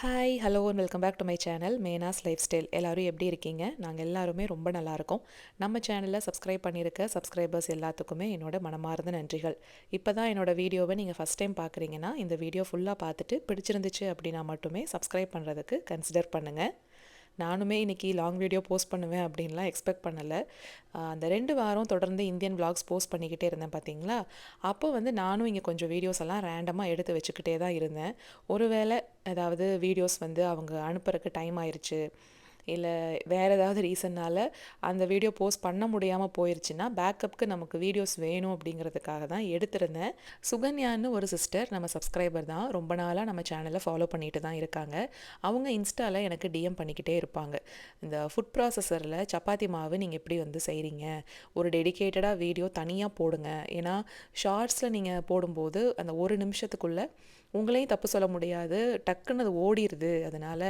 Hi hello and welcome back to my channel Mena's lifestyle. எல்லோரும் எப்படி இருக்கீங்க? நாங்கள் எல்லாருமே ரொம்ப நல்லா இருக்கோம். நம்ம சேனலில் சப்ஸ்கிரைப் பண்ணியிருக்க சப்ஸ்கிரைபர்ஸ் எல்லாத்துக்குமே என்னோட மனமார்ந்த நன்றிகள். இப்போ தான் என்னோட வீடியோவை நீங்கள் ஃபஸ்ட் டைம் பார்க்குறீங்கன்னா இந்த வீடியோ ஃபுல்லாக பார்த்துட்டு பிடிச்சிருந்துச்சு அப்படின்னா மட்டுமே சப்ஸ்கிரைப் பண்ணுறதுக்கு கன்சிடர் பண்ணுங்கள். நானுமே இன்றைக்கி லாங் வீடியோ போஸ்ட் பண்ணுவேன் அப்படின்லாம் எக்ஸ்பெக்ட் பண்ணலை. அந்த 2 வாரம் தொடர்ந்து இந்தியன் vlogs போஸ்ட் பண்ணிக்கிட்டே இருந்தேன் பார்த்தீங்களா. அப்போ நானும் இங்கே கொஞ்சம் வீடியோஸ் எல்லாம் ரேண்டமாக எடுத்து வச்சுக்கிட்டே தான் இருந்தேன். ஒருவேளை ஏதாவது வீடியோஸ் அவங்க அனுப்புறதுக்கு டைம் ஆயிடுச்சு, இல்லை வேறு ஏதாவது ரீசன்னால் அந்த வீடியோ போஸ்ட் பண்ண முடியாமல் போயிடுச்சுன்னா பேக்கப்புக்கு நமக்கு வீடியோஸ் வேணும் அப்படிங்கிறதுக்காக தான் எடுத்திருந்தேன். சுகன்யான்னு ஒரு சிஸ்டர் நம்ம சப்ஸ்கிரைபர் தான், ரொம்ப நாளாக நம்ம சேனலை ஃபாலோ பண்ணிட்டு தான் இருக்காங்க. அவங்க இன்ஸ்டாவில் எனக்கு டிஎம் பண்ணிக்கிட்டே இருப்பாங்க. இந்த ஃபுட் ப்ராசஸரில் சப்பாத்தி மாவு நீங்கள் எப்படி செய்கிறீங்க, ஒரு டெடிக்கேட்டடாக வீடியோ தனியாக போடுங்க. ஏன்னா ஷார்ட்ஸில் நீங்கள் போடும்போது அந்த ஒரு நிமிஷத்துக்குள்ளே உங்களையும் தப்பு சொல்ல முடியாது, டக்குன்னு அது ஓடிடுது. அதனால்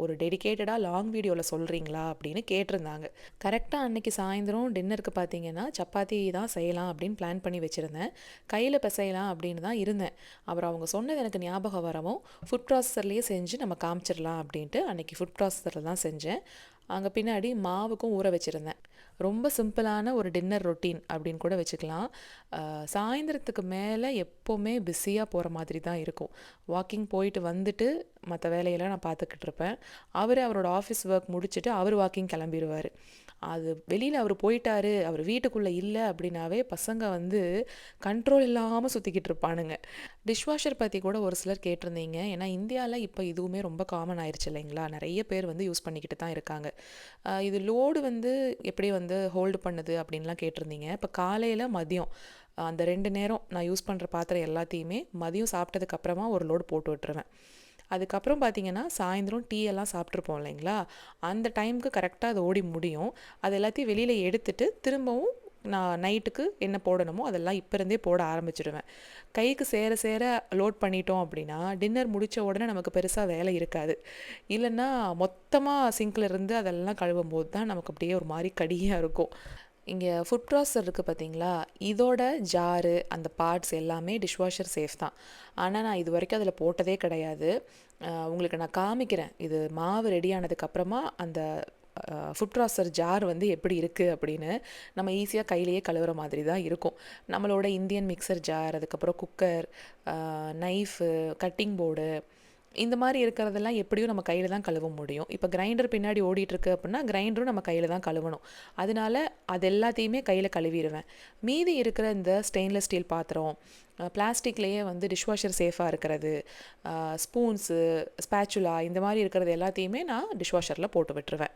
ஒரு டெடிக்கேட்டடாக லாங் வீடியோவில் சொல்கிறீங்களா அப்படின்னு கேட்டிருந்தாங்க. கரெக்டாக அன்றைக்கி சாயந்தரம் டின்னருக்கு பார்த்தீங்கன்னா சப்பாத்தி தான் செய்யலாம் அப்படின்னு பிளான் பண்ணி வச்சுருந்தேன். கையில் பிசையலாம் அப்படின்னு தான் இருந்தேன். அப்புறம் அவங்க சொன்னது எனக்கு ஞாபகம் வரவும் ஃபுட் ப்ராசஸர்லேயே செஞ்சு நம்ம காமிச்சிடலாம் அப்படின்ட்டு அன்றைக்கி ஃபுட் ப்ராசஸரில் தான் செஞ்சேன். அங்கே பின்னாடி மாவுக்கும் ஊற வச்சுருந்தேன். ரொம்ப சிம்பிளான ஒரு டின்னர் ரொட்டீன் அப்படின்னு கூட வச்சுக்கலாம். சாயந்தரத்துக்கு மேலே எப்போவுமே பிஸியாக போகிற மாதிரி தான் இருக்கும். வாக்கிங் போயிட்டு வந்துட்டு மற்ற வேலையெல்லாம் நான் பார்த்துக்கிட்டு இருப்பேன். அவரோட ஆஃபீஸ் ஒர்க் முடிச்சுட்டு அவர் வாக்கிங் கிளம்பிடுவார். அது வெளியில் அவர் போயிட்டாரு, அவர் வீட்டுக்குள்ளே இல்லை அப்படின்னாவே பசங்க கண்ட்ரோல் இல்லாமல் சுற்றிக்கிட்டு இருப்பானுங்க. டிஷ்வாஷர் பற்றி கூட ஒரு சிலர் கேட்டிருந்தீங்க. ஏன்னா இந்தியாவில் இப்போ இதுவுமே ரொம்ப காமன் ஆயிடுச்சு இல்லைங்களா. நிறைய பேர் யூஸ் பண்ணிக்கிட்டு தான் இருக்காங்க. இது லோடு எப்படி ஹோல்டு பண்ணுது அப்படின்லாம் கேட்டிருந்தீங்க. இப்போ காலையில் மதியம் அந்த 2 நேரம் நான் யூஸ் பண்ணுற பாத்திரம் எல்லாத்தையுமே மதியம் சாப்பிட்டதுக்கப்புறமா ஒரு லோடு போட்டு விட்டுருவேன். அதுக்கப்புறம் பார்த்தீங்கன்னா சாயந்தரம் டீ எல்லாம் சாப்பிட்ருப்போம் இல்லைங்களா, அந்த டைமுக்கு கரெக்டாக அது ஓடி முடியும். அது எல்லாத்தையும் வெளியில் எடுத்துட்டு திரும்பவும் நான் நைட்டுக்கு என்ன போடணுமோ அதெல்லாம் இப்போ இருந்தே போட ஆரம்பிச்சிடுவேன். கைக்கு சேர சேர லோட் பண்ணிட்டோம் அப்படின்னா டின்னர் முடித்த உடனே நமக்கு பெருசாக வேலை இருக்காது. இல்லைன்னா மொத்தமாக சிங்கில் இருந்து அதெல்லாம் கழுவும் போது தான் நமக்கு அப்படியே ஒரு மாதிரி கடியாக இருக்கும். இங்கே ஃபுட் ப்ராசஸர் இருக்குது பார்த்தீங்களா, இதோட ஜாரு அந்த பார்ட்ஸ் எல்லாமே டிஷ்வாஷர் சேஃப் தான். ஆனால் நான் இது வரைக்கும் அதில் போட்டதே கிடையாது. உங்களுக்கு நான் காமிக்கிறேன். இது மாவு ரெடி ஆனதுக்கப்புறமா அந்த ஃபுட் ப்ராசஸர் ஜார் எப்படி இருக்குது அப்படின்னு. நம்ம ஈஸியாக கையிலேயே கழுவுற மாதிரி தான் இருக்கும். நம்மளோட இந்தியன் மிக்சர் ஜார், அதுக்கப்புறம் குக்கர், நைஃபு, கட்டிங் போர்டு, இந்த மாதிரி இருக்கிறதெல்லாம் எப்படியும் நம்ம கையில் தான் கழுவ முடியும். இப்போ கிரைண்டர் பின்னாடி ஓடிட்டுருக்கு அப்படின்னா கிரைண்டரும் நம்ம கையில் தான் கழுவணும். அதனால அது எல்லாத்தையுமே கையில் கழுவிடுவேன். மீதி இருக்கிற இந்த ஸ்டெயின்லெஸ் ஸ்டீல் பாத்திரம், பிளாஸ்டிக்லேயே டிஷ்வாஷர் சேஃபாக இருக்கிறது, ஸ்பூன்ஸு, ஸ்பேச்சுலா, இந்த மாதிரி இருக்கிறது எல்லாத்தையுமே நான் டிஷ்வாஷரில் போட்டு விட்டுருவேன்.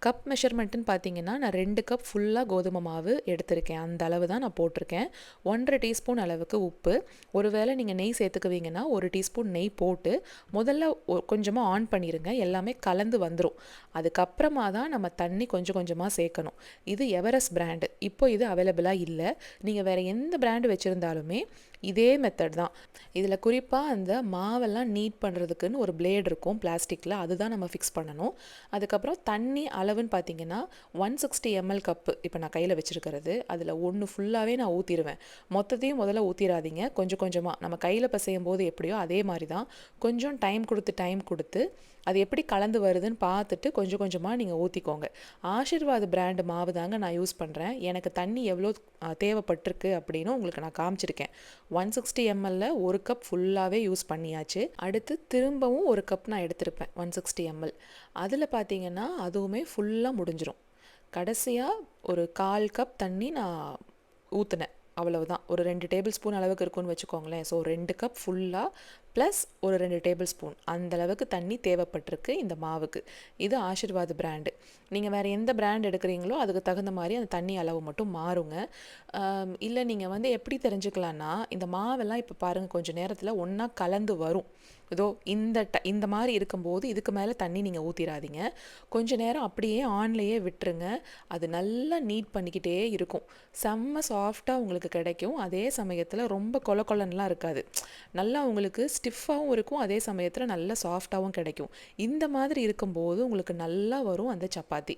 கப் மெஷர்மெண்ட்டுன்னு பார்த்தீங்கன்னா நான் 2 கப் ஃபுல்லாக கோதுமை மாவு எடுத்திருக்கேன். அந்த அளவு தான் நான் போட்டிருக்கேன். 1.5 டீஸ்பூன் அளவுக்கு உப்பு. ஒருவேளை நீங்கள் நெய் சேர்த்துக்குவீங்கன்னா 1 டீஸ்பூன் நெய் போட்டு முதல்ல கொஞ்சமாக ஆன் பண்ணிடுங்க. எல்லாமே கலந்து வந்துடும். அதுக்கப்புறமா தான் நம்ம தண்ணி கொஞ்சம் கொஞ்சமாக சேர்க்கணும். இது எவரெஸ்ட் பிராண்டு. இப்போ இது அவைலபிளாக இல்லை. நீங்கள் வேறு எந்த பிராண்டு வச்சுருந்தாலுமே இதே மெத்தட் தான். இதில் குறிப்பாக அந்த மாவெல்லாம் நீட் பண்ணுறதுக்குன்னு ஒரு பிளேட் இருக்கும் பிளாஸ்டிக்கில், அதுதான் நம்ம ஃபிக்ஸ் பண்ணணும். அதுக்கப்புறம் தண்ணி அளவுன்னு பார்த்தீங்கன்னா 160 ml கப்பு இப்போ நான் கையில் வச்சுருக்கிறது, அதில் ஒன்று ஃபுல்லாகவே நான் ஊற்றிடுவேன். மொத்தத்தையும் முதல்ல ஊற்றிடாதீங்க, கொஞ்சம் கொஞ்சமாக. நம்ம கையில் பிசையும் போது எப்படியோ அதே மாதிரி தான் கொஞ்சம் டைம் கொடுத்து அது எப்படி கலந்து வருதுன்னு பார்த்துட்டு கொஞ்சம் கொஞ்சமாக நீங்கள் ஊற்றிக்கோங்க. ஆஷிர்வாத் பிராண்டு மாவு தாங்க நான் யூஸ் பண்ணுறேன். எனக்கு தண்ணி எவ்வளோ தேவைப்பட்டிருக்கு அப்படின்னு உங்களுக்கு நான் காமிச்சிருக்கேன். 160 ml 1 கப் ஃபுல்லாகவே யூஸ் பண்ணியாச்சு. அடுத்து திரும்பவும் 1 கப் நான் எடுத்திருப்பேன் 160 ml. அதில் பார்த்தீங்கன்னா அதுவுமே ஃபுல்லாக முடிஞ்சிடும். கடைசியாக ஒரு 1/4 கப் தண்ணி நான் ஊற்றினேன். அவ்வளவுதான். ஒரு 2 டேபிள் ஸ்பூன் அளவுக்கு இருக்குன்னு வச்சுக்கோங்களேன். ஸோ 2 கப் ஃபுல்லாக ப்ளஸ் ஒரு 2 டேபிள் ஸ்பூன் அந்த அளவுக்கு தண்ணி தேவைப்பட்டிருக்கு இந்த மாவுக்கு. இது ஆஷிர்வாத் பிராண்டு. நீங்கள் வேறு எந்த பிராண்ட் எடுக்கிறீங்களோ அதுக்கு தகுந்த மாதிரி அந்த தண்ணி அளவு மட்டும் மாறுங்க. இல்லை நீங்கள் எப்படி தெரிஞ்சுக்கலான்னா, இந்த மாவெல்லாம் இப்போ பாருங்கள் கொஞ்சம் நேரத்தில் ஒன்றா கலந்து வரும். இதோ இந்த மாதிரி இருக்கும்போது இதுக்கு மேலே தண்ணி நீங்கள் ஊற்றிடாதீங்க. கொஞ்சம் நேரம் அப்படியே ஆன்லேயே விட்டுருங்க. அது நல்லா நீட் பண்ணிக்கிட்டே இருக்கும். செம்ம சாஃப்டாக உங்களுக்கு கிடைக்கும். அதே சமயத்தில் ரொம்ப கொலன்லாம் இருக்காது. நல்லா உங்களுக்கு ஸ்டிஃபாகவும் இருக்கும், அதே சமயத்தில் நல்லா சாஃப்டாகவும் கிடைக்கும். இந்த மாதிரி இருக்கும்போது உங்களுக்கு நல்லா வரும் அந்த சப்பாத்தி.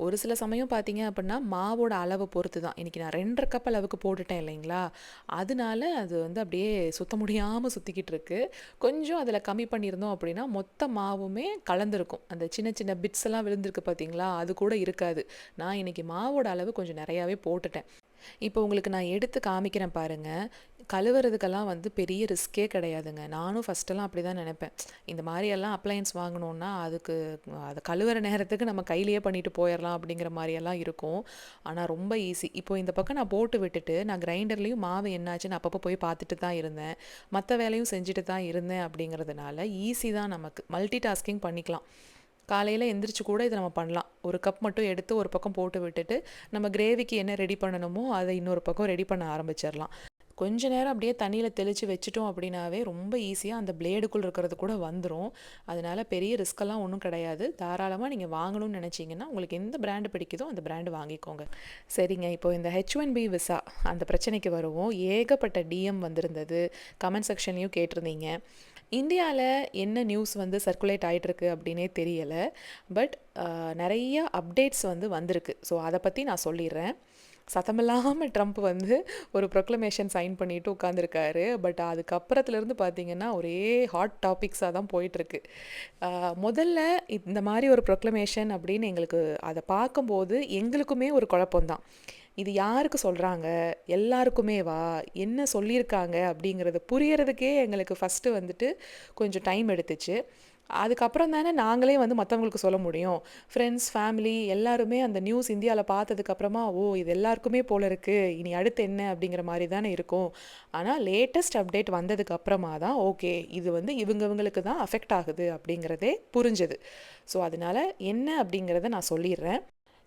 ஒரு சில சமயம் பார்த்தீங்க அப்படின்னா மாவோட அளவை பொறுத்து தான். இன்றைக்கி நான் 2½ கப் அளவுக்கு போட்டுட்டேன் இல்லைங்களா, அதனால அது வந்து அப்படியே சுத்த முடியாமல் சுற்றிக்கிட்டு இருக்கு. கொஞ்சம் அதில் கம்மி பண்ணியிருந்தோம் அப்படின்னா மொத்த மாவுமே கலந்துருக்கும். அந்த சின்ன சின்ன பிட்ஸ் எல்லாம் விழுந்திருக்கு பார்த்தீங்களா, அது கூட இருக்காது. நான் இன்றைக்கி மாவோட அளவு கொஞ்சம் நிறையாவே போட்டுட்டேன். இப்போ உங்களுக்கு நான் எடுத்து காமிக்கிறேன் பாருங்க. கழுவுறதுக்கெல்லாம் வந்து பெரிய ரிஸ்க்கே கிடையாதுங்க. நானும் ஃபஸ்ட்டெல்லாம் அப்படி தான் நினைப்பேன். இந்த மாதிரியெல்லாம் அப்ளையன்ஸ் வாங்கினோன்னா அதுக்கு அதை கழுவுற நேரத்துக்கு நம்ம கையிலேயே பண்ணிட்டு போயிடலாம் அப்படிங்கிற மாதிரியெல்லாம் இருக்கும். ஆனால் ரொம்ப ஈஸி. இப்போ இந்த பக்கம் நான் போட்டு விட்டுட்டு நான் கிரைண்டர்லேயும் மாவு என்னாச்சுன்னு அப்பப்போ போய் பார்த்துட்டு தான் இருந்தேன். மற்ற வேலையும் செஞ்சுட்டு தான் இருந்தேன் அப்படிங்கிறதுனால ஈஸி தான், நமக்கு மல்டி டாஸ்கிங் பண்ணிக்கலாம். காலையில் எந்திரிச்சு கூட இதை நம்ம பண்ணலாம். ஒரு கப் மட்டும் எடுத்து ஒரு பக்கம் போட்டு விட்டுட்டு நம்ம கிரேவிக்கு என்ன ரெடி பண்ணணுமோ அதை இன்னொரு பக்கம் ரெடி பண்ண ஆரம்பிச்சிடலாம். கொஞ்ச நேரம் அப்படியே தண்ணியில் தெளித்து வச்சுட்டோம் அப்படின்னாவே ரொம்ப ஈஸியாக அந்த பிளேடுக்குள் இருக்கிறது கூட வந்துடும். அதனால் பெரிய ரிஸ்கெல்லாம் ஒன்றும் கிடையாது. தாராளமாக நீங்கள் வாங்கணும்னு நினச்சிங்கன்னா உங்களுக்கு எந்த பிராண்டு பிடிக்குதோ அந்த பிராண்டு வாங்கிக்கோங்க. சரிங்க, இப்போ இந்த H1B விசா அந்த பிரச்சனைக்கு வருவோம். ஏகப்பட்ட DM வந்திருந்தது, கமெண்ட் செக்ஷன்லையும் கேட்டிருந்தீங்க. இந்தியாவில் என்ன நியூஸ் வந்து சர்க்குலேட் ஆகிட்டுருக்கு அப்படின்னே தெரியலை. பட் நிறைய அப்டேட்ஸ் வந்து வந்திருக்கு. ஸோ அதை பற்றி நான் சொல்லிடுறேன். சத்தமில்லாமல் ட்ரம்ப் வந்து ஒரு ப்ரொக்ளமேஷன் சைன் பண்ணிட்டு உட்காந்துருக்காரு. பட் அதுக்கப்புறத்துலேருந்து பார்த்தீங்கன்னா ஒரே ஹாட் டாபிக்ஸாக தான் போயிட்டுருக்கு. முதல்ல இந்த மாதிரி ஒரு ப்ரொக்ளமேஷன் அப்படின்னு எங்களுக்கு அதை பார்க்கும்போது எங்களுக்குமே ஒரு குழப்பம்தான். இது யாருக்கு சொல்கிறாங்க, எல்லாருக்குமேவா, என்ன சொல்லியிருக்காங்க அப்படிங்கிறது புரியறதுக்கே எங்களுக்கு ஃபஸ்ட்டு வந்துட்டு கொஞ்சம் டைம் எடுத்துச்சு. அதுக்கப்புறம் தானே நாங்களே வந்து மற்றவங்களுக்கு சொல்ல முடியும். ஃப்ரெண்ட்ஸ், ஃபேமிலி எல்லாருமே அந்த நியூஸ் இந்தியாவில் பார்த்ததுக்கப்புறமா ஓ இது எல்லாருக்குமே போல இருக்குது, இனி அடுத்து என்ன அப்படிங்கிற மாதிரி தானே இருக்கும். ஆனால் லேட்டஸ்ட் அப்டேட் வந்ததுக்கு அப்புறமா தான் ஓகே இது வந்து இவங்களுக்கு தான் அஃபெக்ட் ஆகுது அப்படிங்கிறதே புரிஞ்சுது. ஸோ அதனால் என்ன அப்படிங்கிறத நான் சொல்லிடுறேன்.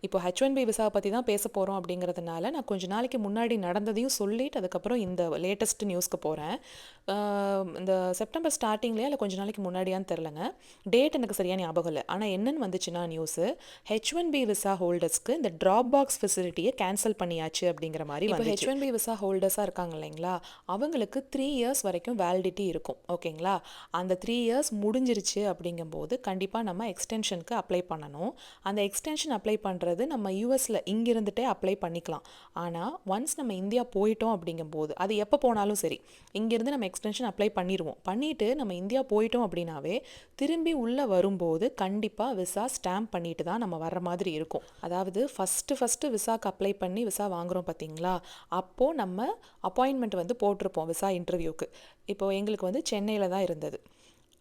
இப்போ H1B விசாவை பற்றி தான் பேச போகிறோம் அப்படிங்கிறதுனால நான் கொஞ்ச நாளைக்கு முன்னாடி நடந்ததையும் சொல்லிட்டு அதுக்கப்புறம் இந்த லேட்டஸ்ட் நியூஸ்க்கு போகிறேன். இந்த செப்டம்பர் ஸ்டார்டிங்லேயே இல்லை கொஞ்ச நாளைக்கு முன்னாடியான்னு தெரிலங்க, டேட் எனக்கு சரியாக ஞாபகம் இல்லை. ஆனால் என்னென்னு வந்துச்சுன்னா நியூஸு, H1B விசா ஹோல்டர்ஸ்க்கு இந்த ட்ராப் பாக்ஸ் ஃபெசிலிட்டியை கேன்சல் பண்ணியாச்சு அப்படிங்கிற மாதிரி. இப்போ H1B விசா ஹோல்டர்ஸாக இருக்காங்க இல்லைங்களா, அவங்களுக்கு 3 இயர்ஸ் வரைக்கும் வேலிடிட்டி இருக்கும். ஓகேங்களா, அந்த 3 இயர்ஸ் முடிஞ்சிருச்சு அப்படிங்கும்போது கண்டிப்பாக நம்ம எக்ஸ்டென்ஷனுக்கு அப்ளை பண்ணணும். அந்த எக்ஸ்டென்ஷன் அப்ளை பண்ணுறது நம்ம யூஎஸில் இங்கிருந்துட்டே அப்ளை பண்ணிக்கலாம். ஆனால் ஒன்ஸ் நம்ம இந்தியா போயிட்டோம் அப்படிங்கும்போது, அது எப்போ போனாலும் சரி, இங்கேருந்து நம்ம எக்ஸ்டென்ஷன் அப்ளை பண்ணிவிட்டு நம்ம இந்தியா போயிட்டோம் அப்படின்னாவே திரும்பி உள்ளே வரும்போது கண்டிப்பாக விசா ஸ்டாம்ப் பண்ணிட்டு தான் நம்ம வர்ற மாதிரி இருக்கும். அதாவது ஃபஸ்ட்டு விசாக்கு அப்ளை பண்ணி விசா வாங்குகிறோம் பார்த்தீங்களா, அப்போது நம்ம அப்பாயின்மெண்ட் வந்து போட்டிருப்போம் விசா இன்டர்வியூக்கு. இப்போது எங்களுக்கு வந்து சென்னையில் தான் இருந்தது.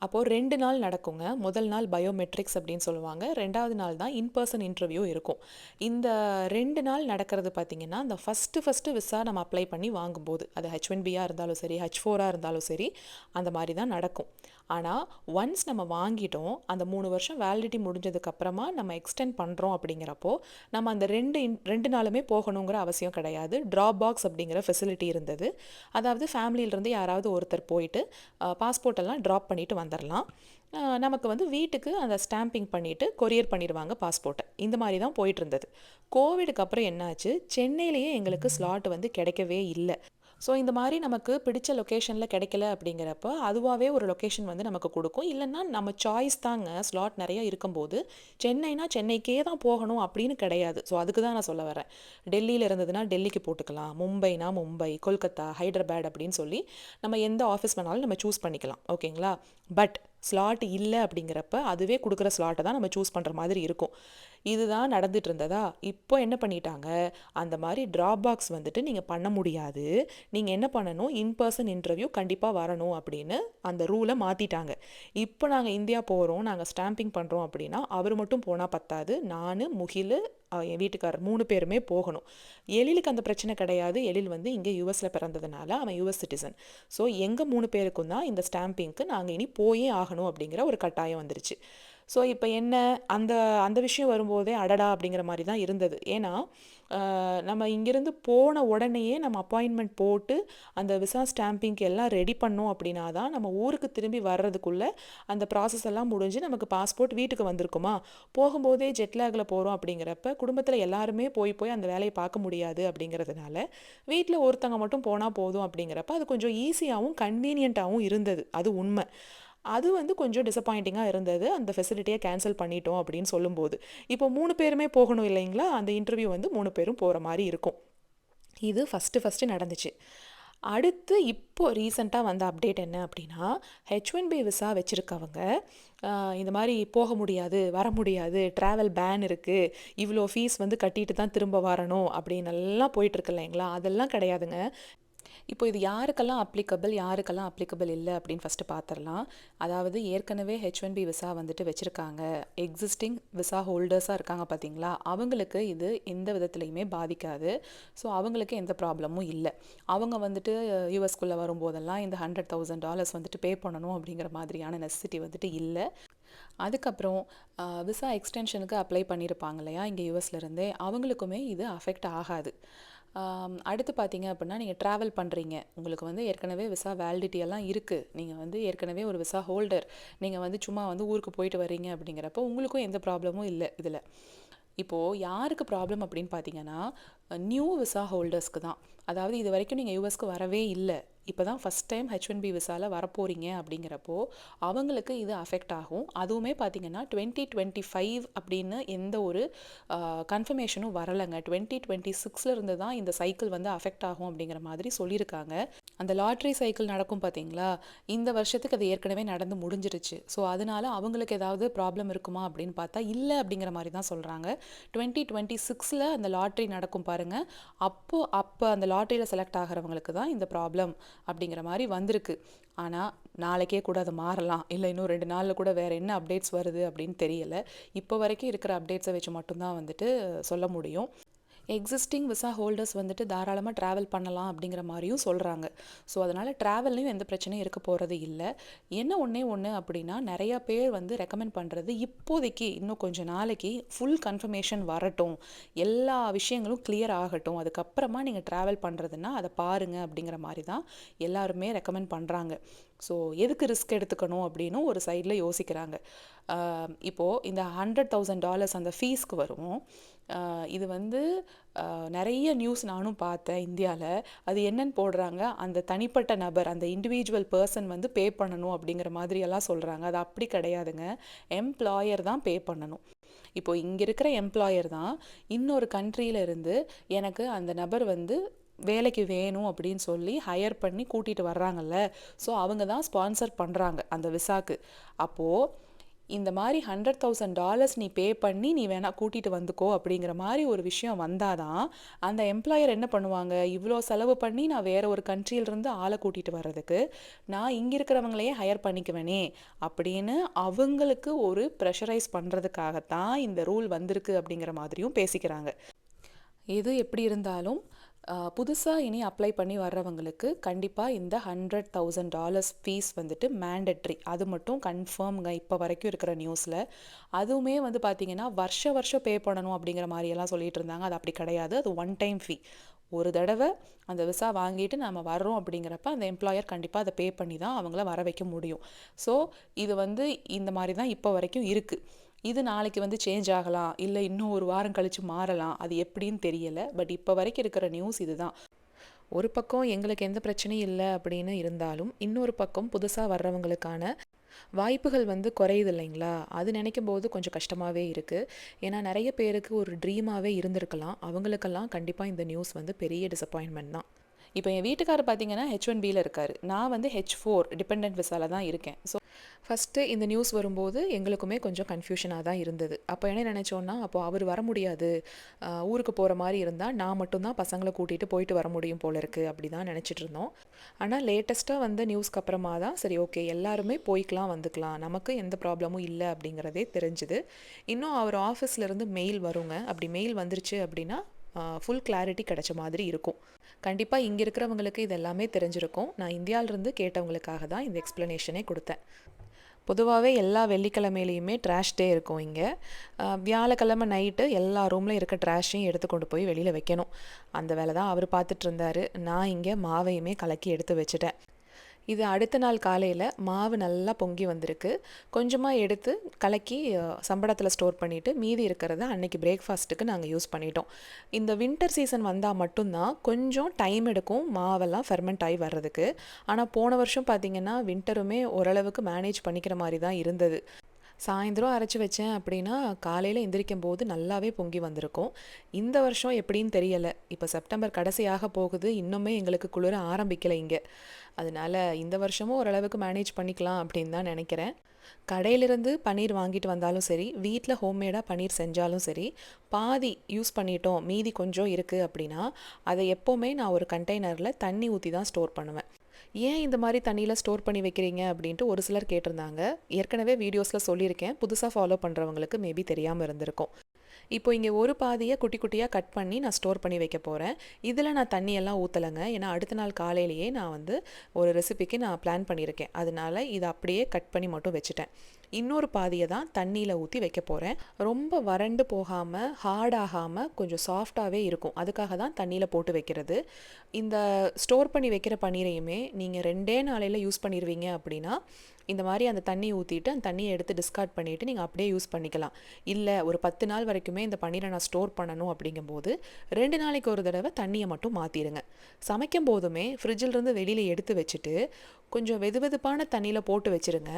அப்போது 2 நாள் நடக்குங்க. முதல் நாள் பயோமெட்ரிக்ஸ் அப்படின்னு சொல்லுவாங்க, 2வது நாள் தான் இன்பர்சன் இன்டர்வியூ இருக்கும். இந்த 2 நாள் நடக்கிறது பார்த்திங்கன்னா அந்த ஃபஸ்ட்டு விசா நம்ம அப்ளை பண்ணி வாங்கும்போது, அது H1Bயாக இருந்தாலும் சரி, H4ஆக இருந்தாலும் சரி, அந்த மாதிரி தான் நடக்கும். ஆனால் ஒன்ஸ் நம்ம வாங்கிட்டோம், அந்த 3 வருஷம் வேலிடிட்டி முடிஞ்சதுக்கப்புறமா நம்ம எக்ஸ்டெண்ட் பண்ணுறோம் அப்படிங்கிறப்போ நம்ம அந்த 2 நாளுமே போகணுங்கிற அவசியம் கிடையாது. ட்ராப் பாக்ஸ் அப்படிங்கிற ஃபெசிலிட்டி இருந்தது. அதாவது ஃபேமிலியிலேருந்து யாராவது ஒருத்தர் போயிட்டு பாஸ்போர்ட்டெல்லாம் ட்ராப் பண்ணிவிட்டு வந்துடலாம். நமக்கு வந்து வீட்டுக்கு அந்த ஸ்டாம்பிங் பண்ணிவிட்டு கொரியர் பண்ணிடுவாங்க பாஸ்போர்ட்டை. இந்த மாதிரி தான் போயிட்டு இருந்தது. கோவிடுக்கு அப்புறம் என்னாச்சு, சென்னையிலேயே எங்களுக்கு ஸ்லாட் வந்து கிடைக்கவே இல்லை. ஸோ இந்த மாதிரி நமக்கு பிடிச்ச லொக்கேஷனில் கிடைக்கல அப்படிங்கிறப்ப அதுவாகவே ஒரு லொக்கேஷன் வந்து நமக்கு கொடுக்கும். இல்லைன்னா நம்ம சாய்ஸ் தாங்க. ஸ்லாட் நிறையா இருக்கும்போது சென்னைனா சென்னைக்கே தான் போகணும் அப்படின்னு கிடையாது. ஸோ அதுக்கு தான் நான் சொல்ல வரேன். டெல்லியில் இருந்ததுன்னா டெல்லிக்கு போட்டுக்கலாம், மும்பைனா மும்பை, கொல்கத்தா, ஹைதராபாத் அப்படின்னு சொல்லி நம்ம எந்த ஆஃபீஸ் வேணாலும் நம்ம சூஸ் பண்ணிக்கலாம். ஓகேங்களா, பட் ஸ்லாட் இல்லை அப்படிங்கிறப்ப அதுவே கொடுக்குற ஸ்லாட்டை தான் நம்ம சூஸ் பண்ணுற மாதிரி இருக்கும். இதுதான் நடந்துட்டு இருந்ததா. இப்போ என்ன பண்ணிட்டாங்க, அந்த மாதிரி ட்ராப் பாக்ஸ் வந்துட்டு நீங்கள் பண்ண முடியாது. நீங்கள் என்ன பண்ணணும், இன்பர்சன் இன்டர்வியூ கண்டிப்பாக வரணும் அப்படின்னு அந்த ரூலை மாற்றிட்டாங்க. இப்போ நாங்கள் இந்தியா போகிறோம், நாங்கள் ஸ்டாம்பிங் பண்ணுறோம் அப்படின்னா அவர் மட்டும் போனால் பத்தாது, நான், முகில், என் வீட்டுக்காரர் 3 பேருமே போகணும். எழிலுக்கு அந்த பிரச்சனை கிடையாது. எழில் வந்து இங்கே யூஎஸில் பிறந்ததுனால அவன் யூஎஸ் சிட்டிசன். ஸோ எங்கள் 3 பேருக்கும் தான் இந்த ஸ்டாம்பிங்க்கு நாங்கள் இனி போயே ஆகணும் அப்படிங்கிற ஒரு கட்டாயம் வந்துருச்சு. ஸோ இப்போ என்ன, அந்த அந்த விஷயம் வரும்போதே அடடா அப்படிங்கிற மாதிரி தான் இருந்தது. ஏன்னா நம்ம இங்கேருந்து போன உடனேயே நம்ம அப்பாயின்மெண்ட் போட்டு அந்த விசா ஸ்டாம்பிங்க்கு எல்லாம் ரெடி பண்ணோம் அப்படின்னா தான் நம்ம ஊருக்கு திரும்பி வர்றதுக்குள்ளே அந்த ப்ராசஸ் எல்லாம் முடிஞ்சு நமக்கு பாஸ்போர்ட் வீட்டுக்கு வந்திருக்குமா. போகும்போதே ஜெட்லேகில் போகிறோம் அப்படிங்கிறப்ப குடும்பத்தில் எல்லாருமே போய் அந்த வேலையை பார்க்க முடியாது. அப்படிங்கிறதுனால வீட்டில் ஒருத்தங்க மட்டும் போனால் போதும் அப்படிங்கிறப்ப அது கொஞ்சம் ஈஸியாகவும் கன்வீனியண்ட்டாகவும் இருந்தது. அது உண்மை. அது வந்து கொஞ்சம் டிசப்பாயிண்டிங்காக இருந்தது. அந்த ஃபெசிலிட்டியை கேன்சல் பண்ணிட்டோம் அப்படின்னு சொல்லும்போது. இப்போ 3 பேருமே போகணும் இல்லைங்களா? அந்த இன்டர்வியூ வந்து 3 பேரும் போகிற மாதிரி இருக்கும். இது ஃபஸ்ட்டு நடந்துச்சு. அடுத்து இப்போ ரீசெண்டாக வந்த அப்டேட் என்ன அப்படின்னா, H1B விசா வச்சுருக்கவங்க இந்த மாதிரி போக முடியாது, வர முடியாது, ட்ராவல் பேன் இருக்குது, இவ்வளோ ஃபீஸ் வந்து கட்டிட்டு தான் திரும்ப வரணும் அப்படின்னு எல்லாம் போயிட்டுருக்கு இல்லைங்களா? அதெல்லாம் கிடையாதுங்க. இப்போ இது யாருக்கெல்லாம் அப்ளிகபிள் இல்லை அப்படின்னு ஃபஸ்ட்டு பார்த்துடலாம். அதாவது ஏற்கனவே H1B விசா வந்துட்டு வச்சுருக்காங்க, எக்ஸிஸ்டிங் விசா ஹோல்டர்ஸாக இருக்காங்க பார்த்தீங்களா, அவங்களுக்கு இது எந்த விதத்துலையுமே பாதிக்காது. ஸோ அவங்களுக்கு எந்த ப்ராப்ளமும் இல்லை. அவங்க வந்துட்டு யூஎஸ்குள்ளே வரும்போதெல்லாம் இந்த $100,000 வந்துட்டு பே பண்ணணும் அப்படிங்கிற மாதிரியான நெசசிட்டி வந்துட்டு இல்லை. அதுக்கப்புறம் விசா எக்ஸ்டென்ஷனுக்கு அப்ளை பண்ணியிருப்பாங்க இல்லையா இங்கே யூஎஸ்லேருந்தே, அவங்களுக்குமே இது அஃபெக்ட் ஆகாது. அடுத்து பார்த்தீங்க அப்படின்னா, நீங்கள் ட்ராவல் பண்ணுறீங்க, உங்களுக்கு வந்து ஏற்கனவே விசா வேலிடிட்டி எல்லாம் இருக்குது, நீங்கள் வந்து ஏற்கனவே ஒரு விசா ஹோல்டர், நீங்கள் வந்து சும்மா வந்து ஊருக்கு போயிட்டு வரீங்க அப்படிங்கிறப்போ உங்களுக்கும் எந்த ப்ராப்ளமும் இல்லை இதில். இப்போது யாருக்கு ப்ராப்ளம் அப்படின்னு பார்த்தீங்கன்னா, நியூ விசா ஹோல்டர்ஸ்க்கு தான். அதாவது இது வரைக்கும் நீங்கள் யூஎஸ்க்கு வரவே இல்லை, இப்போ தான் ஃபஸ்ட் டைம் H1B விசாவில் வரப்போகிறீங்க அப்படிங்கிறப்போ அவங்களுக்கு இது அஃபெக்ட் ஆகும். அதுவுமே பார்த்திங்கன்னா 2025 அப்படின்னு எந்த ஒரு கன்ஃபர்மேஷனும் வரலைங்க. 2026 இருந்து தான் இந்த சைக்கிள் வந்து அஃபெக்ட் ஆகும் அப்படிங்கிற மாதிரி சொல்லியிருக்காங்க. அந்த லாட்ரி சைக்கிள் நடக்கும் பார்த்தீங்களா, இந்த வருஷத்துக்கு அது ஏற்கனவே நடந்து முடிஞ்சிருச்சு. ஸோ அதனால அவங்களுக்கு ஏதாவது ப்ராப்ளம் இருக்குமா அப்படின்னு பார்த்தா இல்லை அப்படிங்கிற மாதிரி தான் சொல்கிறாங்க. 2026 அந்த லாட்ரி நடக்கும் பாருங்கள், அப்போ அந்த லாட்ரியில் செலக்ட் ஆகிறவங்களுக்கு தான் இந்த ப்ராப்ளம் அப்படிங்கிற மாதிரி வந்திருக்கு. ஆனால் நாளைக்கே கூட அது மாறலாம், இல்லை இன்னும் 2 நாளில் கூட வேறு என்ன அப்டேட்ஸ் வருது அப்படின்னு தெரியலை. இப்போ வரைக்கும் இருக்கிற அப்டேட்ஸை வச்சு மட்டும்தான் வந்துட்டு சொல்ல முடியும். எக்ஸிஸ்டிங் விசா ஹோல்டர்ஸ் வந்துட்டு தாராளமாக ட்ராவல் பண்ணலாம் அப்படிங்கிற மாதிரியும் சொல்கிறாங்க. ஸோ அதனால் ட்ராவல்லையும் எந்த பிரச்சனையும் இருக்க போகிறது இல்லை. என்ன ஒன்று அப்படின்னா, நிறையா பேர் வந்து ரெக்கமெண்ட் பண்ணுறது இப்போதைக்கு இன்னும் கொஞ்சம் நாளைக்கு ஃபுல் கன்ஃபர்மேஷன் வரட்டும், எல்லா விஷயங்களும் கிளியர் ஆகட்டும், அதுக்கப்புறமா நீங்கள் ட்ராவல் பண்ணுறதுன்னா அதை பாருங்கள் அப்படிங்கிற மாதிரி தான் எல்லாருமே ரெக்கமெண்ட் பண்ணுறாங்க. ஸோ எதுக்கு ரிஸ்க் எடுத்துக்கணும் அப்படின்னு ஒரு சைடில் யோசிக்கிறாங்க. இப்போது இந்த $100,000 அந்த ஃபீஸ்க்கு வரும். இது வந்து நிறைய நியூஸ் நானும் பார்த்தேன் இந்தியாவில். அது என்னன்னு போடுறாங்க, அந்த தனிப்பட்ட நபர், அந்த இண்டிவிஜுவல் பர்சன் வந்து பே பண்ணணும் அப்படிங்கிற மாதிரியெல்லாம் சொல்கிறாங்க. அது அப்படி கிடையாதுங்க, எம்ப்ளாயர் தான் பே பண்ணணும். இப்போது இங்கே இருக்கிற எம்ப்ளாயர் தான் இன்னொரு கண்ட்ரியில் இருந்து எனக்கு அந்த நபர் வந்து வேலைக்கு வேணும் அப்படின்னு சொல்லி ஹையர் பண்ணி கூட்டிகிட்டு வர்றாங்கல்ல, ஸோ அவங்க தான் ஸ்பான்சர் பண்ணுறாங்க அந்த விசாக்கு. அப்போது இந்த மாதிரி $100,000 நீ பே பண்ணி நீ வேணா கூட்டிகிட்டு வந்துக்கோ அப்படிங்கிற மாதிரி ஒரு விஷயம் வந்தால் தான் அந்த எம்ப்ளாயர் என்ன பண்ணுவாங்க, இவ்வளோ செலவு பண்ணி நான் வேறு ஒரு கண்ட்ரியிலிருந்து ஆளை கூட்டிகிட்டு வர்றதுக்கு நான் இங்கே இருக்கிறவங்களையே ஹையர் பண்ணிக்குவேனே அப்படின்னு அவங்களுக்கு ஒரு ப்ரெஷரைஸ் பண்ணுறதுக்காகத்தான் இந்த ரூல் வந்திருக்கு அப்படிங்கிற மாதிரியும் பேசிக்கிறாங்க. எது எப்படி இருந்தாலும் புதுசாக இனி அப்ளை பண்ணி வர்றவங்களுக்கு கண்டிப்பாக இந்த $100,000 ஃபீஸ் வந்துட்டு மேண்டட்ரி, அது மட்டும் கன்ஃபார்ம்ங்க இப்போ வரைக்கும் இருக்கிற நியூஸில். அதுவுமே வந்து பார்த்திங்கன்னா வருஷம் பே பண்ணணும் அப்படிங்கிற மாதிரியெல்லாம் சொல்லிட்டு இருந்தாங்க. அது அப்படி கிடையாது, அது ஒன் டைம் ஃபீ. ஒரு தடவை அந்த விசா வாங்கிட்டு நம்ம வர்றோம் அப்படிங்கிறப்ப அந்த எம்ப்ளாயர் கண்டிப்பாக அதை பே பண்ணி தான் அவங்கள வர வைக்க முடியும். ஸோ இது வந்து இந்த மாதிரி தான் இப்போ வரைக்கும் இருக்குது. இது நாளைக்கு வந்து சேஞ்ச் ஆகலாம், இல்லை இன்னும் ஒரு வாரம் கழித்து மாறலாம், அது எப்படின்னு தெரியலை. பட் இப்போ வரைக்கும் இருக்கிற நியூஸ் இதுதான். ஒரு பக்கம் எங்களுக்கு எந்த பிரச்சனையும் இல்லை அப்படின்னு இருந்தாலும், இன்னொரு பக்கம் புதுசாக வர்றவங்களுக்கான வாய்ப்புகள் வந்து குறையுது இல்லைங்களா, அது நினைக்கும் போது கொஞ்சம் கஷ்டமாகவே இருக்குது. ஏன்னா நிறைய பேருக்கு ஒரு ட்ரீமாகவே இருந்திருக்கலாம், அவங்களுக்கெல்லாம் கண்டிப்பாக இந்த நியூஸ் வந்து பெரிய டிசப்பாயின்மெண்ட் தான். இப்போ என் வீட்டுக்காரர் பார்த்தீங்கன்னா H1Bயில் இருக்கார், நான் வந்து H4 டிபெண்டன்ட் விசாவில் தான் இருக்கேன். ஸோ ஃபஸ்ட்டு இந்த நியூஸ் வரும்போது எங்களுக்குமே கொஞ்சம் கன்ஃபியூஷனாக தான் இருந்தது. அப்போ என்ன நினச்சோன்னா, அப்போ அவர் வர முடியாது, ஊருக்கு போகிற மாதிரி இருந்தால் நான் மட்டும்தான் பசங்களை கூட்டிகிட்டு போயிட்டு வர முடியும் போல இருக்குது அப்படி தான் நினச்சிட்டு இருந்தோம். ஆனால் லேட்டஸ்ட்டாக வந்த நியூஸ்க்கு அப்புறமா தான் சரி ஓகே எல்லாருமே போய்க்கலாம் வந்துக்கலாம், நமக்கு எந்த ப்ராப்ளமும் இல்லை அப்படிங்கிறதே தெரிஞ்சுது. இன்னும் அவர் ஆஃபீஸ்லேருந்து மெயில் வருங்க, அப்படி மெயில் வந்துருச்சு அப்படின்னா ஃபுல் கிளாரிட்டி கிடைச்ச மாதிரி இருக்கும். கண்டிப்பாக இங்கே இருக்கிறவங்களுக்கு இது எல்லாமே தெரிஞ்சிருக்கும். நான் இந்தியாவிலேருந்து கேட்டவங்களுக்காக தான் இந்த எக்ஸ்ப்ளனேஷனே கொடுத்தேன். பொதுவாகவே எல்லா வெள்ளிக்கிழமையிலையுமே ட்ராஷ் டே இருக்கும் இங்கே. வியாழக்கிழமை நைட்டு எல்லா ரூம்லையும் இருக்க ட்ராஷையும் எடுத்து கொண்டு போய் வெளியில் வைக்கணும். அந்த வேலை தான் அவர் பார்த்துட்டு இருந்தார். நான் இங்கே மாவையுமே கலக்கி எடுத்து வச்சுட்டேன். இது அடுத்த நாள் காலையில் மாவு நல்லா பொங்கி வந்திருக்கு. கொஞ்சமாக எடுத்து கலக்கி சம்படத்தில் ஸ்டோர் பண்ணிவிட்டு மீதி இருக்கிறத அன்றைக்கி பிரேக்ஃபாஸ்ட்டுக்கு நாங்கள் யூஸ் பண்ணிட்டோம். இந்த வின்டர் சீசன் வந்தால் மட்டும்தான் கொஞ்சம் டைம் எடுக்கும் மாவெல்லாம் ஃபெர்மெண்ட் ஆகி வர்றதுக்கு. ஆனால் போன வருஷம் பார்த்திங்கன்னா வின்டருமே ஓரளவுக்கு மேனேஜ் பண்ணிக்கிற மாதிரி தான் இருந்தது. சாயந்தரம் அரைச்சி வச்சேன் அப்படின்னா காலையில் எந்திரிக்கும் போது நல்லாவே பொங்கி வந்திருக்கும். இந்த வருஷம் எப்படின்னு தெரியலை. இப்போ செப்டம்பர் கடைசியாக போகுது, இன்னுமே எங்களுக்கு குளிர ஆரம்பிக்கலை இங்கே. அதனால் இந்த வருஷமும் ஓரளவுக்கு மேனேஜ் பண்ணிக்கலாம் அப்படின்னு தான் நினைக்கிறேன். கடையிலிருந்து பன்னீர் வாங்கிட்டு வந்தாலும் சரி, வீட்டில் ஹோம்மேடாக பன்னீர் செஞ்சாலும் சரி, பாதி யூஸ் பண்ணிட்டோம் மீதி கொஞ்சம் இருக்குது அப்படின்னா அதை எப்போவுமே நான் ஒரு கண்டெய்னரில் தண்ணி ஊற்றி தான் ஸ்டோர் பண்ணுவேன். ஏன் இந்த மாதிரி தண்ணியில் ஸ்டோர் பண்ணி வைக்கிறீங்க அப்படின்ட்டு ஒரு சிலர் கேட்டிருந்தாங்க. ஏற்கனவே வீடியோஸில் சொல்லியிருக்கேன், புதுசாக ஃபாலோ பண்ணுறவங்களுக்கு மேபி தெரியாமல் இருந்திருக்கும். இப்போ இங்கே ஒரு பாதியை குட்டி குட்டியாக கட் பண்ணி நான் ஸ்டோர் பண்ணி வைக்க போகிறேன். இதில் நான் தண்ணியெல்லாம் ஊற்றலைங்க, ஏன்னா அடுத்த நாள் காலையிலேயே நான் ஒரு ரெசிபிக்கு நான் பிளான் பண்ணியிருக்கேன். அதனால இதை அப்படியே கட் பண்ணி மட்டும் வச்சுட்டேன். இன்னொரு பாதியை தான் தண்ணியில் ஊற்றி வைக்க போகிறேன். ரொம்ப வறண்டு போகாமல் ஹார்டாகாமல் கொஞ்சம் சாஃப்டாகவே இருக்கும், அதுக்காக தான் தண்ணியில் போட்டு வைக்கிறது. இந்த ஸ்டோர் பண்ணி வைக்கிற பன்னீரையுமே நீங்கள் 2 நாளையில் யூஸ் பண்ணிடுவீங்க அப்படின்னா இந்த மாதிரி அந்த தண்ணியை ஊற்றிட்டு அந்த தண்ணியை எடுத்து டிஸ்கார்ட் பண்ணிவிட்டு நீங்கள் அப்படியே யூஸ் பண்ணிக்கலாம். இல்லை ஒரு 10 நாள் வரைக்குமே இந்த பன்னீரை நான் ஸ்டோர் பண்ணணும் அப்படிங்கும்போது 2 நாளைக்கு ஒரு தடவை தண்ணியை மட்டும் மாற்றிடுங்க. சமைக்கும் போதுமே ஃப்ரிட்ஜிலிருந்து வெளியில் எடுத்து வச்சுட்டு கொஞ்சம் வெதுவெதுப்பான தண்ணியில் போட்டு வச்சுருங்க.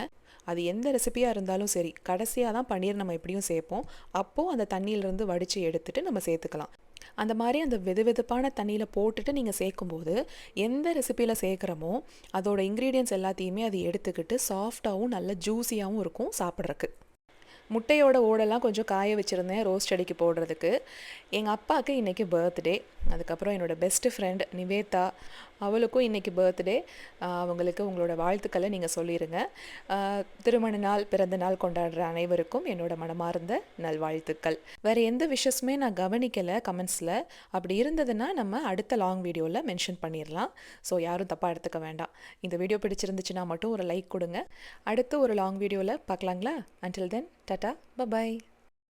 அது எந்த ரெசிபியாக இருந்தாலும் சரி, கடைசியாக தான் பன்னீர் நம்ம எப்படியும் சேர்ப்போம். அப்போது அந்த தண்ணியிலேருந்து வடித்து எடுத்துகிட்டு நம்ம சேர்த்துக்கலாம். அந்த மாதிரி அந்த வெதுவெதுப்பான தண்ணியில் போட்டுட்டு நீங்கள் சேர்க்கும்போது எந்த ரெசிப்பியில் சேர்க்குறமோ அதோட இன்க்ரீடியன்ட்ஸ் எல்லாத்தையுமே அது எடுத்துக்கிட்டு சாஃப்டாகவும் நல்ல ஜூஸியாகவும் இருக்கும் சாப்பிட்றதுக்கு. முட்டையோட ஓடெல்லாம் கொஞ்சம் காய வச்சுருந்தேன் ரோஸ்ட் அடிக்கு போடுறதுக்கு. எங்கள் அப்பாவுக்கு இன்றைக்கி பர்த்டே. அதுக்கப்புறம் என்னோடய பெஸ்ட்டு ஃப்ரெண்ட் நிவேதா, அவளுக்கும் இன்றைக்கி பர்த்டே. அவங்களுக்கு உங்களோட வாழ்த்துக்களை நீங்கள் சொல்லிடுங்க. திருமண நாள் பிறந்த நாள் கொண்டாடுற அனைவருக்கும் என்னோடய மனமார்ந்த நல்வாழ்த்துக்கள். வேறு எந்த விஷயமே நான் கவனிக்கலை கமெண்ட்ஸில். அப்படி இருந்ததுன்னா நம்ம அடுத்த லாங் வீடியோவில் மென்ஷன் பண்ணிடலாம். ஸோ யாரும் தப்பாக எடுத்துக்க வேண்டாம். இந்த வீடியோ பிடிச்சிருந்துச்சுன்னா மட்டும் ஒரு லைக் கொடுங்க. அடுத்து ஒரு லாங் வீடியோவில் பார்க்கலாங்களா? Until then tata, bye bye.